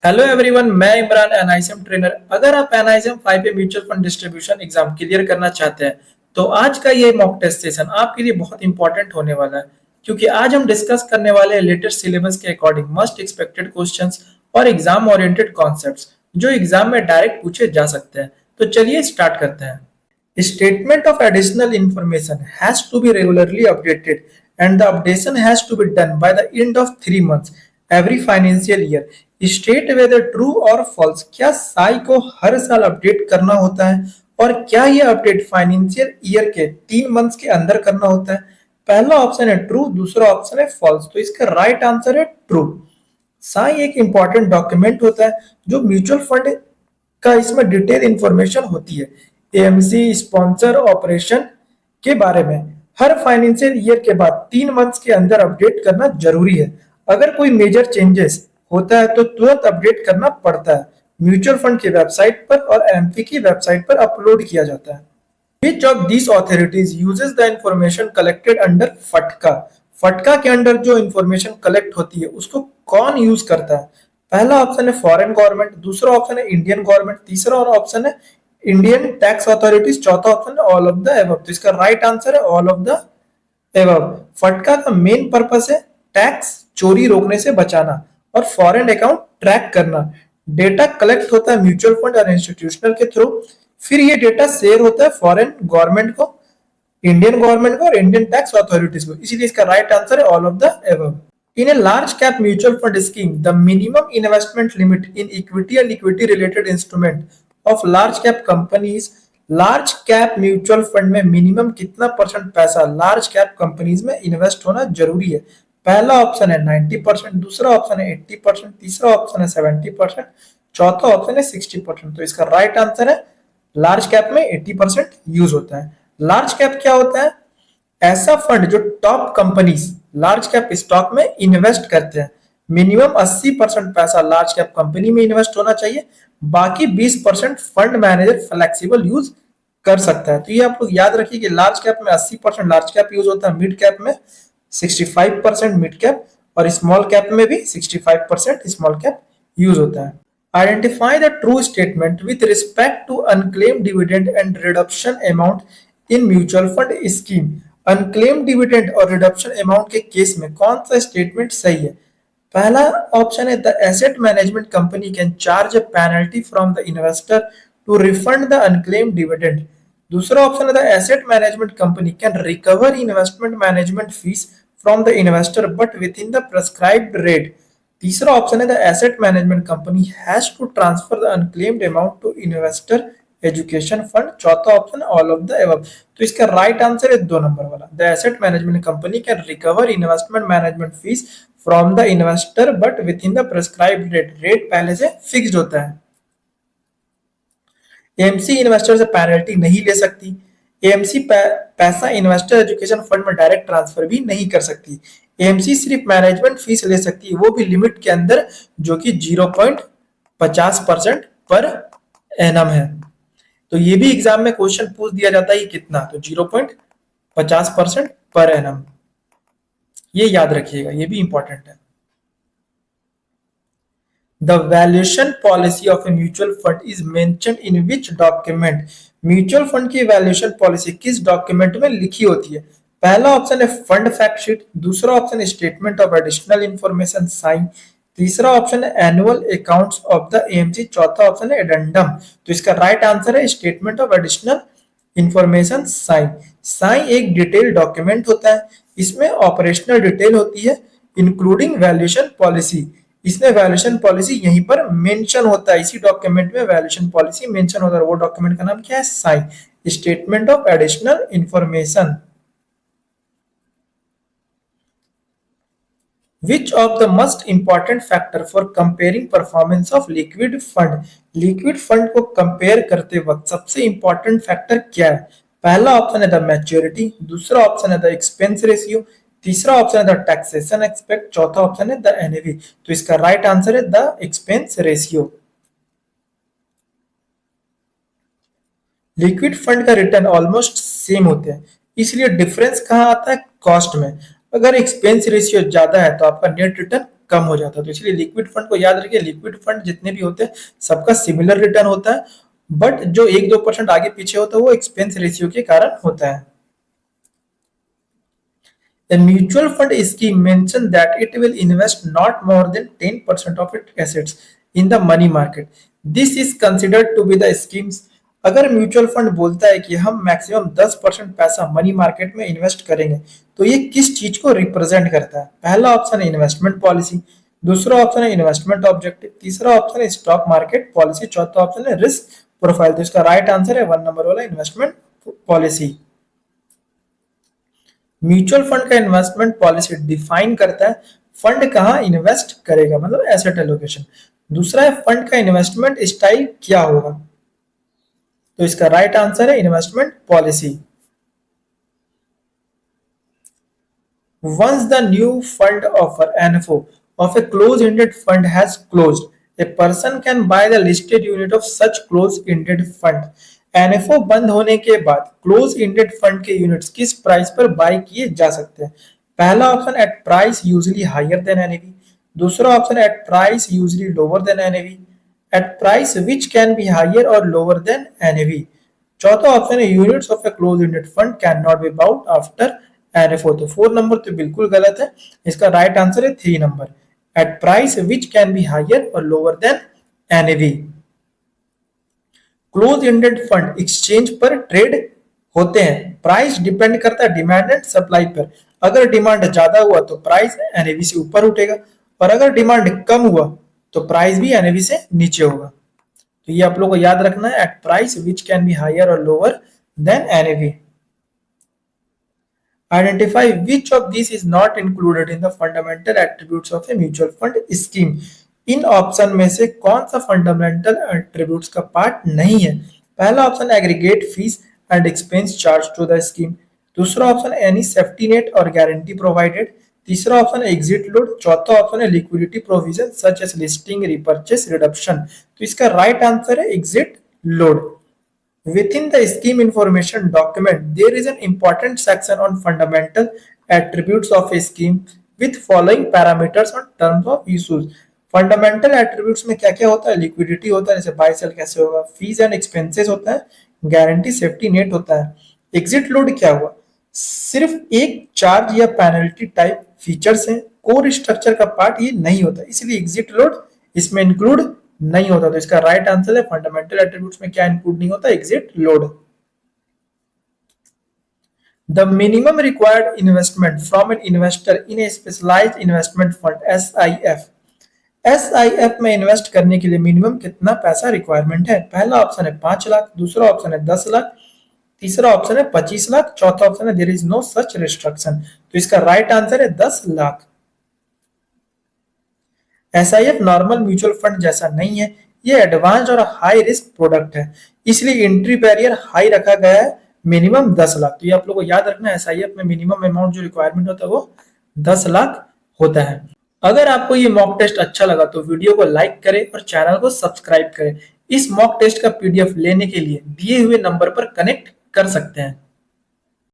Hello everyone, मैं Imran NISM trainer. अगर आप एनआईएसएम 5 पे mutual fund distribution exam clear करना चाहते हैं तो आज का ये मॉक टेस्ट सेशन आपके लिए बहुत इंपॉर्टेंट होने वाला है, क्योंकि आज हम डिस्कस करने वाले हैं लेटेस्ट सिलेबस के अकॉर्डिंग मस्ट एक्सपेक्टेड क्वेश्चंस और एग्जाम ओरिएंटेड कॉन्सेप्ट्स जो एग्जाम में डायरेक्ट पूछे जा सकते हैं। तो चलिए स्टार्ट करते हैं। Statement of additional information has to be regularly updated, and the updation has to be done by the end of 3 months every financial year. State whether true or false, क्या साई को हर साल अपडेट करना होता है और क्या यह अपडेट फाइनेंशियल ईयर के 3 मंथ्स के अंदर करना होता है। पहला ऑप्शन है ट्रू, दूसरा ऑप्शन है फॉल्स, तो इसका राइट आंसर है ट्रू। साई एक इंपॉर्टेंट डॉक्यूमेंट होता है जो म्यूचुअल फंड का इसमें डिटेल इंफॉर्मेशन होती है एएमसी स्पॉन्सर ऑपरेशन के बारे में। हर फाइनेंशियल ईयर के बाद 3 मंथ्स के अंदर अपडेट करना जरूरी है। अगर कोई मेजर चेंजेस होता है तो तुरंत अपडेट करना पड़ता है। म्यूचुअल फंड की वेबसाइट पर और एमपी की वेबसाइट पर अपलोड किया जाता है। Which of these authorities uses the information collected under फटका? फटका के अंडर जो इंफॉर्मेशन कलेक्ट होती है उसको कौन यूज करता है? पहला ऑप्शन है फॉरेन गवर्नमेंट, दूसरा ऑप्शन है इंडियन गवर्नमेंट, तीसरा और ऑप्शन है इंडियन टैक्स अथॉरिटीज, चौथा ऑप्शन है ऑल ऑफ द एबव। तो इसका राइट आंसर है ऑल ऑफ द एबव। फटका का मेन पर्पस है टैक्स चोरी रोकने से बचाना और फॉरेन अकाउंट ट्रैक करना। डेटा कलेक्ट होता है म्यूचुअल फंड और इंस्टीट्यूशनल के थ्रू, फिर ये डेटा शेयर होता है फॉरेन गवर्नमेंट को, इंडियन गवर्नमेंट को और इंडियन टैक्स अथॉरिटीज को। इसीलिए इसका राइट आंसर है all of the above. In a large cap mutual fund scheme, the minimum investment limit in equity and equity related instrument of large cap companies, large cap mutual fund में minimum कितना percent पैसा large cap companies में invest होना जरूरी है? पहला option है 90%, दूसरा ऑप्शन है 80%, तीसरा ऑप्शन है 70%, चौथा ऑप्शन है 60%। तो इसका राइट आंसर है लार्ज कैप में 80% यूज होता है। लार्ज कैप क्या होता है? ऐसा फंड जो top companies large cap stock में इन्वेस्ट करते हैं। मिनिमम 80% पैसा लार्ज कैप कंपनी में इन्वेस्ट होना चाहिए, बाकी 20% फंड मैनेजर फ्लेक्सिबल यूज कर सकता है। तो ये आप लोग याद रखिए कि लार्ज कैप में 80% लार्ज कैप यूज होता है, मिड कैप में 65% मिड कैप और स्मॉल कैप में भी 65% स्मॉल कैप यूज होता है। Identify the true statement with respect to unclaimed dividend and reduction amount in mutual fund scheme. Unclaim dividend और रिडक्शन अमाउंट के केस में कौन सा स्टेटमेंट सही है? पहला ऑप्शन है the asset management company can charge a penalty from the investor to refund the unclaim dividend. दूसरा ऑप्शन है the asset management company can recover investment management fees from the investor but within the prescribed rate. तीसरा option है the asset management company has to transfer the unclaimed amount to investor education fund. चौथा option all of the above. तो इसका right answer है 2 number वाला, the asset management company can recover investment management fees from the investor but within the prescribed rate. Rate पहले से fixed होता है। AMC investor से पेनल्टी नहीं ले सकती। एएमसी पैसा इन्वेस्टर एजुकेशन फंड में डायरेक्ट ट्रांसफर भी नहीं कर सकती। एएमसी सिर्फ मैनेजमेंट फीस ले सकती है, वो भी लिमिट के अंदर, जो कि 0.50% पर एनम है। तो ये भी एग्जाम में क्वेश्चन पूछ दिया जाता है कितना, तो 0.50% पर एनम। ये याद रखिएगा, ये भी इंपॉर्टेंट है। The valuation policy of a mutual fund is mention in which document? Mutual fund की वैल्यूएशन पॉलिसी किस डॉक्यूमेंट में लिखी होती है? पहला ऑप्शन है फंड फैक्ट शीट, दूसरा ऑप्शन है statement of additional information sign, तीसरा ऑप्शन है annual accounts of the AMC, चौथा ऑप्शन है एडेंडम। तो इसका राइट आंसर है statement of additional information sign. Sign एक डिटेल डॉक्यूमेंट होता है, इसमें ऑपरेशनल डिटेल होती है इंक्लूडिंग वैल्यूएशन पॉलिसी। इसमें वैल्यूएशन पॉलिसी यहीं पर मेंशन होता है, इसी डॉक्यूमेंट में वैल्यूएशन पॉलिसी मेंशन होता है। वो डॉक्यूमेंट का नाम क्या है? SAI, statement of additional information. Which of the most important factor for comparing performance of liquid fund? Liquid fund को कंपेयर करते वक्त सबसे इंपॉर्टेंट फैक्टर क्या है? पहला ऑप्शन है द मैच्योरिटी, दूसरा ऑप्शन है द एक्सपेंस रेशियो, तीसरा ऑप्शन है द टैक्सेशन एक्सपेक्ट, चौथा ऑप्शन है द एनएवी। तो इसका राइट आंसर है the expense ratio. Liquid fund का रिटर्न ऑलमोस्ट सेम होते हैं, इसलिए डिफरेंस कहाँ आता है? कॉस्ट में। अगर एक्सपेंस रेशियो ज्यादा है तो आपका नेट रिटर्न कम हो जाता है। तो इसलिए लिक्विड फंड को याद रखिए, लिक्विड फंड जितने भी होते हैं सबका सिमिलर रिटर्न होता है, बट जो 1-2% आगे पीछे होता है वो एक्सपेंस रेशियो के कारण होता है। A mutual fund scheme mentions that it will invest not more than 10% of its assets in the money market. This is considered to be the schemes. अगर म्यूचुअल फंड बोलता है कि हम मैक्सिमम 10% पैसा मनी मार्केट में invest करेंगे, तो ये किस चीज को रिप्रेजेंट करता है? पहला ऑप्शन है इन्वेस्टमेंट पॉलिसी, दूसरा ऑप्शन है इन्वेस्टमेंट ऑब्जेक्टिव, तीसरा ऑप्शन है स्टॉक मार्केट पॉलिसी, चौथा ऑप्शन है रिस्क प्रोफाइल। तो इसका राइट आंसर है 1 नंबर वाला इन्वेस्टमेंट पॉलिसी। म्यूचुअल फंड का इन्वेस्टमेंट पॉलिसी डिफाइन करता है फंड कहां इन्वेस्ट करेगा, मतलब एसेट एलोकेशन। दूसरा है फंड का इन्वेस्टमेंट स्टाइल क्या होगा, तो इसका राइट आंसर है investment policy. Once the new fund offer NFO of a closed-ended fund has closed, a person can buy the listed unit of such closed-ended fund. NFO बंद होने के बाद closed-ended fund के यूनिट्स किस price पर bye किए जा सकते हैं? पहला option at price usually higher than NAV, दूसरा option at price usually lower than NAV, at price which can be higher और लोअर देन एनएवी, चौथा ऑप्शन है units of a close ended fund can not be bought after NFO। तो 4 number तो बिल्कुल गलत है, इसका राइट आंसर है 3 number, at price which can be higher और lower than NAV। Close ended fund exchange पर ट्रेड होते हैं, प्राइस डिपेंड करता है डिमांड एंड सप्लाई पर। अगर डिमांड ज्यादा हुआ तो प्राइस NAV से ऊपर उठेगा, और अगर डिमांड कम हुआ तो प्राइस भी NAV से नीचे होगा। तो ये आप लोगों को याद रखना है, at price which can be higher और lower than NAV। Identify which of these is not included in the fundamental attributes of a mutual fund scheme. In option में से कौन सा फंडामेंटल एट्रीब्यूट्स का पार्ट नहीं है? पहला option aggregate fees and expense charge to the scheme, दूसरा option any safety net और गारंटी प्रोवाइडेड, तीसरा ऑप्शन है एग्जिट लोड, चौथा ऑप्शन है liquidity provision such as listing repurchase reduction. तो इसका राइट आंसर है exit load. Within the scheme information document, there is an important section on fundamental attributes of a scheme with following parameters on terms of issues. Fundamental attributes में क्या क्या होता है? Liquidity होता है, जैसे बाय सेल कैसे होगा, फीस एंड एक्सपेंसेस होता है, गारंटी सेफ्टी नेट होता है। एग्जिट लोड क्या हुआ? सिर्फ एक चार्ज या पेनल्टी टाइप फीचर्स है, कोर स्ट्रक्चर का पार्ट ये नहीं होता, इसलिए एग्जिट लोड इसमें इंक्लूड नहीं होता। तो इसका राइट आंसर है फंडामेंटल एट्रीब्यूट्स में क्या इंक्लूड नहीं होता? Exit load. The minimum required investment from an investor in a specialised investment fund SIF, SIF में इन्वेस्ट करने के लिए मिनिमम कितना पैसा रिक्वायरमेंट है? पहला ऑप्शन है 5 लाख, दूसरा ऑप्शन है 10 लाख, तीसरा ऑप्शन है 25 लाख, चौथा ऑप्शन है there is no such restriction. तो इसका राइट आंसर है 10 lakh. SIF normal mutual fund जैसा नहीं है, ये एडवांस और हाई रिस्क प्रोडक्ट है, इसलिए एंट्री बैरियर हाई रखा गया है, मिनिमम 10 लाख। तो ये आप लोगों को याद रखना है, SIF में मिनिमम अमाउंट जो रिक्वायरमेंट होता है वो 10 लाख होता है। अगर आपको ये मॉक टेस्ट अच्छा लगा तो वीडियो को लाइक करें और चैनल को सब्सक्राइब करें। इस मॉक टेस्ट का PDF लेने के लिए दिए हुए नंबर पर कनेक्ट कर सकते हैं।